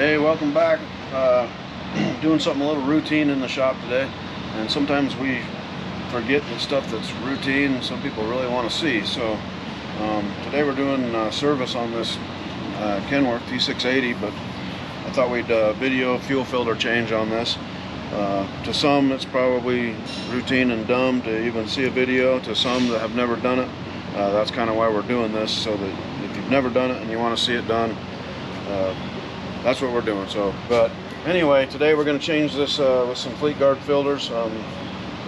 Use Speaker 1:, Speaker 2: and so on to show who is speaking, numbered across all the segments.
Speaker 1: Hey, welcome back. Doing something a little routine in the shop today, and sometimes we forget the stuff that's routine some people really want to see. So today we're doing service on this Kenworth T680, but I thought we'd video fuel filter change on this. To some it's probably routine and dumb to even see a video. To some that have never done it, that's kind of why we're doing this, so that if you've never done it and you want to see it done, that's what we're doing. So, but anyway, today we're going to change this with some Fleet Guard filters. The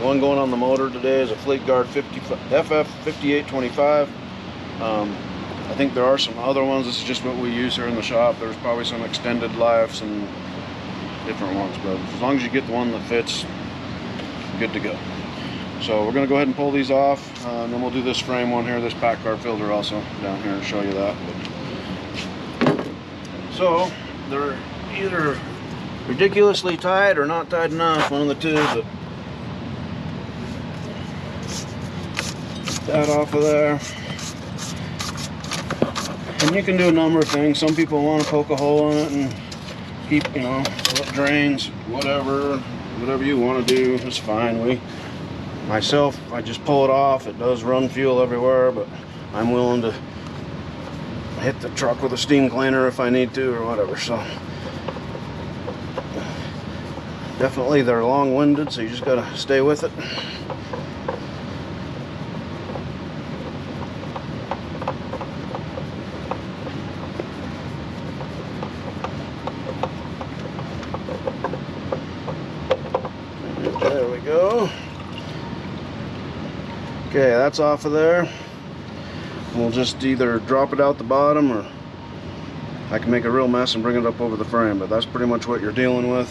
Speaker 1: one going on the motor today is a Fleet Guard FF5825. I think there are some other ones. This is just what we use here in the shop. There's probably some extended lives and different ones, but as long as you get the one that fits, good to go. So we're going to go ahead and pull these off, and then we'll do this frame one here, this pack guard filter also down here, and show you that. So they're either ridiculously tight or not tight enough, one of the two. But get that off of there. And you can do a number of things. Some people want to poke a hole in it and keep, you know, it drains, whatever you want to do is fine. Myself, I just pull it off. It does run fuel everywhere, but I'm willing to hit the truck with a steam cleaner if I need to or whatever. So definitely they're long-winded, so you just gotta stay with it. There we go. Okay, that's off of there. We'll just either drop it out the bottom, or I can make a real mess and bring it up over the frame, but that's pretty much what you're dealing with.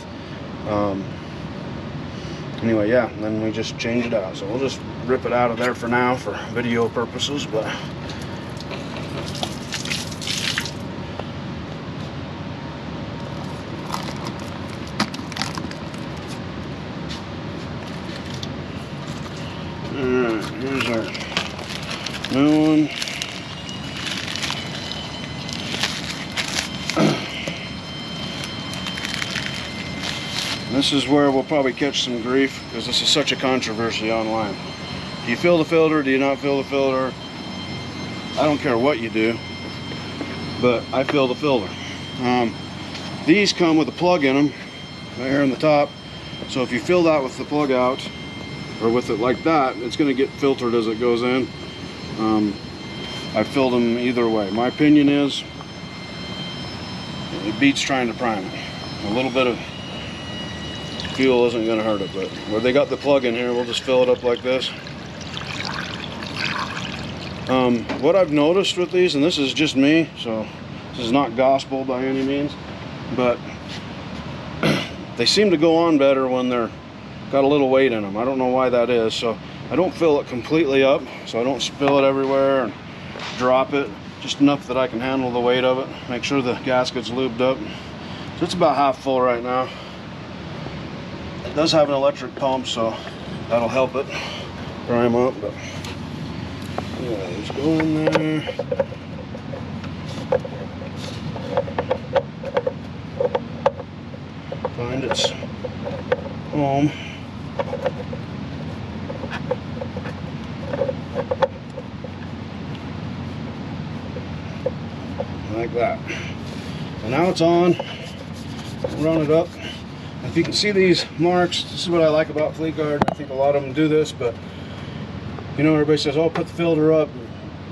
Speaker 1: Anyway, yeah, and then we just change it out. So we'll just rip it out of there for now for video purposes, but alright, here's our new one. This is where we'll probably catch some grief, because this is such a controversy online. Do you fill the filter? Do you not fill the filter? I don't care what you do, but I fill the filter. These come with a plug in them right here on the top, so if you fill that with the plug out, or with it like that, it's going to get filtered as it goes in. I filled them either way. My opinion is it beats trying to prime it. A little bit of fuel isn't going to hurt it, but where they got the plug in here, we'll just fill it up like this. What I've noticed with these, and this is just me, so this is not gospel by any means, but they seem to go on better when they're got a little weight in them. I don't know why that is. So I don't fill it completely up, so I don't spill it everywhere and drop it, just enough that I can handle the weight of it. Make sure the gasket's lubed up. So it's about half full right now. It does have an electric pump, so that'll help it prime up. But yeah, just go in there. Find its home. Like that. And now it's on. Run it up. If you can see these marks, this is what I like about Fleet Guard. I think a lot of them do this, but you know, everybody says, oh, put the filter up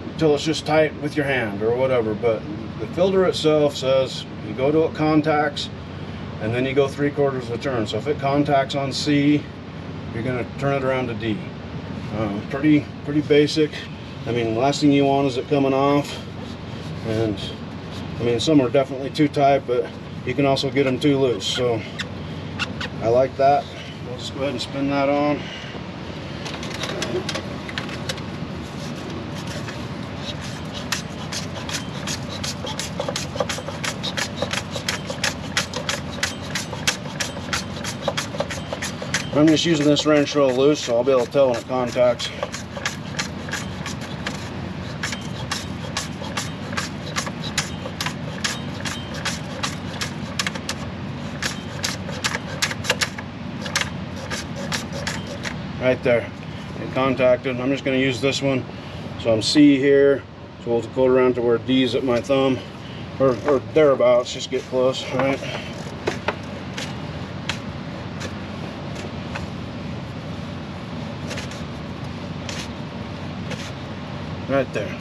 Speaker 1: until it's just tight with your hand or whatever, but the filter itself says you go to it contacts, and then you go 3/4 of a turn. So if it contacts on C, you're going to turn it around to D. Pretty basic. I mean, the last thing you want is it coming off. And I mean, some are definitely too tight, but you can also get them too loose. So I like that. I'll just go ahead and spin that on. I'm just using this wrench real loose, so I'll be able to tell when it contacts. right there. It contacted. I'm just going to use this one. So I'm C here. So we'll go around to where D's at my thumb, or thereabouts. Just get close, all right? Right there.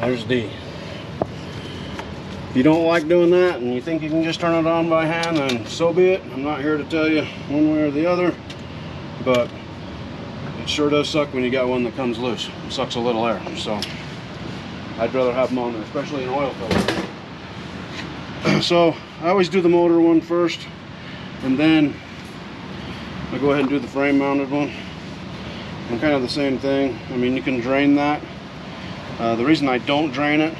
Speaker 1: There's D. If you don't like doing that and you think you can just turn it on by hand, then so be it. I'm not here to tell you one way or the other, but it sure does suck when you got one that comes loose. It sucks a little air, so I'd rather have them on there, especially an oil filter. So I always do the motor one first, and then I go ahead and do the frame mounted one. And kind of the same thing. I mean, you can drain that. The reason I don't drain it,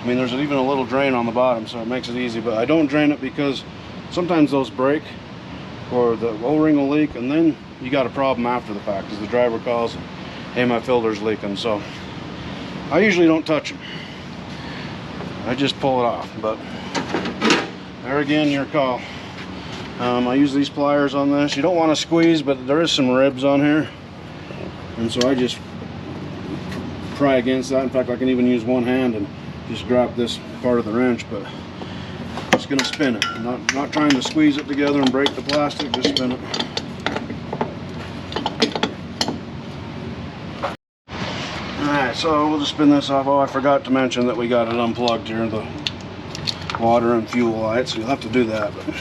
Speaker 1: I mean, there's even a little drain on the bottom, so it makes it easy, but I don't drain it because sometimes those break or the O-ring will leak, and then you got a problem after the fact because the driver calls, hey, my filter's leaking. So I usually don't touch them. I just pull it off, but there again, your call. I use these pliers on this. You don't want to squeeze, but there is some ribs on here, and so I just pry against that. In fact, I can even use one hand and just drop this part of the wrench, but I'm just going to spin it. I'm not trying to squeeze it together and break the plastic, just spin it. Alright, so we'll just spin this off. Oh, I forgot to mention that we got it unplugged here, the water and fuel light, so you'll have to do that. But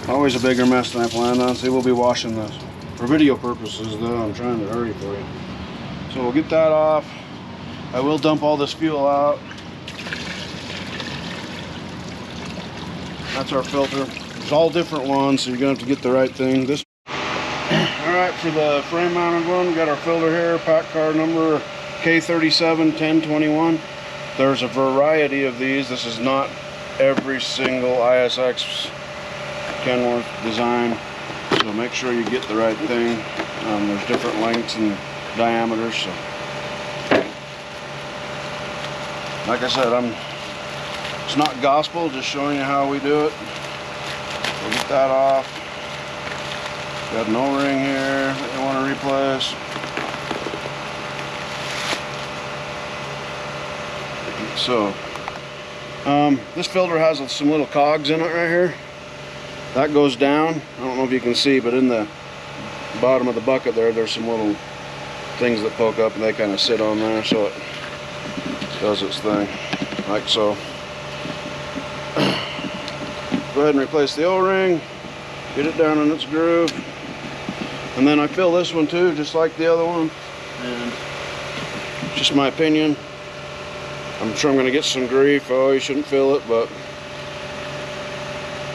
Speaker 1: always a bigger mess than I planned on. See, we'll be washing this. For video purposes, though, I'm trying to hurry for you. So we'll get that off. I will dump all this fuel out. That's our filter. There's all different ones, so you're gonna have to get the right thing. This. All right, for the frame mounted one, we got our filter here, pack car number K371021. There's a variety of these. This is not every single ISX Kenworth design, so make sure you get the right thing. There's different lengths and diameters, so like I said, it's not gospel, just showing you how we do it. We'll get that off. Got an O-ring here that you want to replace. So this filter has some little cogs in it right here. That goes down. I don't know if you can see, but in the bottom of the bucket there's some little things that poke up, and they kind of sit on there, so it does its thing, like so. Go ahead and replace the O-ring, get it down in its groove, and then I fill this one too, just like the other one. And just my opinion, I'm sure I'm going to get some grief. Oh, you shouldn't fill it, but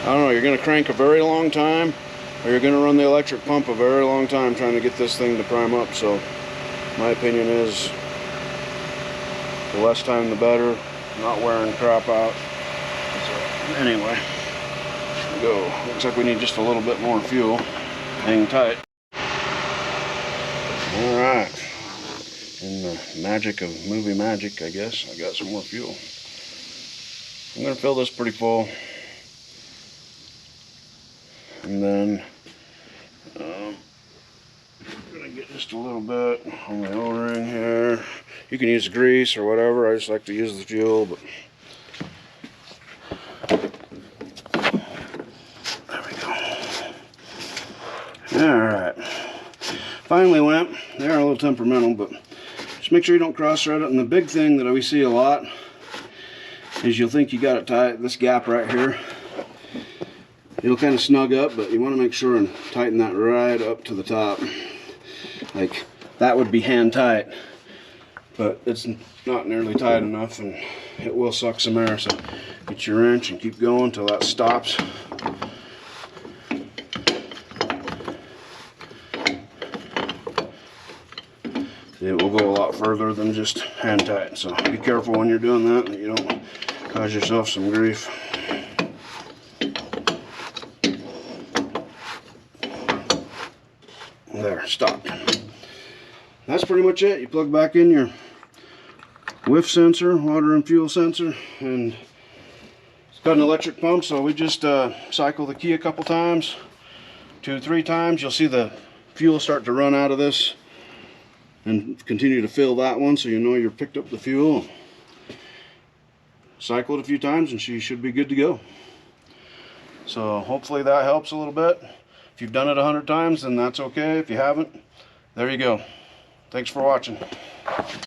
Speaker 1: I don't know, you're going to crank a very long time, or you're going to run the electric pump a very long time trying to get this thing to prime up. So my opinion is the less time the better, not wearing crap out. So anyway, here we go. Looks like we need just a little bit more fuel. Hang tight. Alright, in the magic of movie magic, I guess, I got some more fuel. I'm going to fill this pretty full. And then I'm going to get just a little bit on the O-ring here. You can use grease or whatever. I just like to use the fuel, but there we go. Alright. Finally went. They are a little temperamental, but just make sure you don't cross-thread it. And the big thing that we see a lot is you'll think you got it tight. This gap right here, it'll kind of snug up, but you want to make sure and tighten that right up to the top. Like, that would be hand tight, but it's not nearly tight enough, and it will suck some air. So get your wrench and keep going until that stops. It will go a lot further than just hand tight, so be careful when you're doing that you don't cause yourself some grief. There, stopped. That's pretty much it. You plug back in your whiff sensor, water and fuel sensor, and it's got an electric pump, so we just cycle the key a couple times, 2-3 times. You'll see the fuel start to run out of this and continue to fill that one, so you know you've picked up the fuel. Cycle it a few times and she should be good to go. So hopefully that helps a little bit. If you've done it 100 times, then that's okay. If you haven't, there you go. Thanks for watching.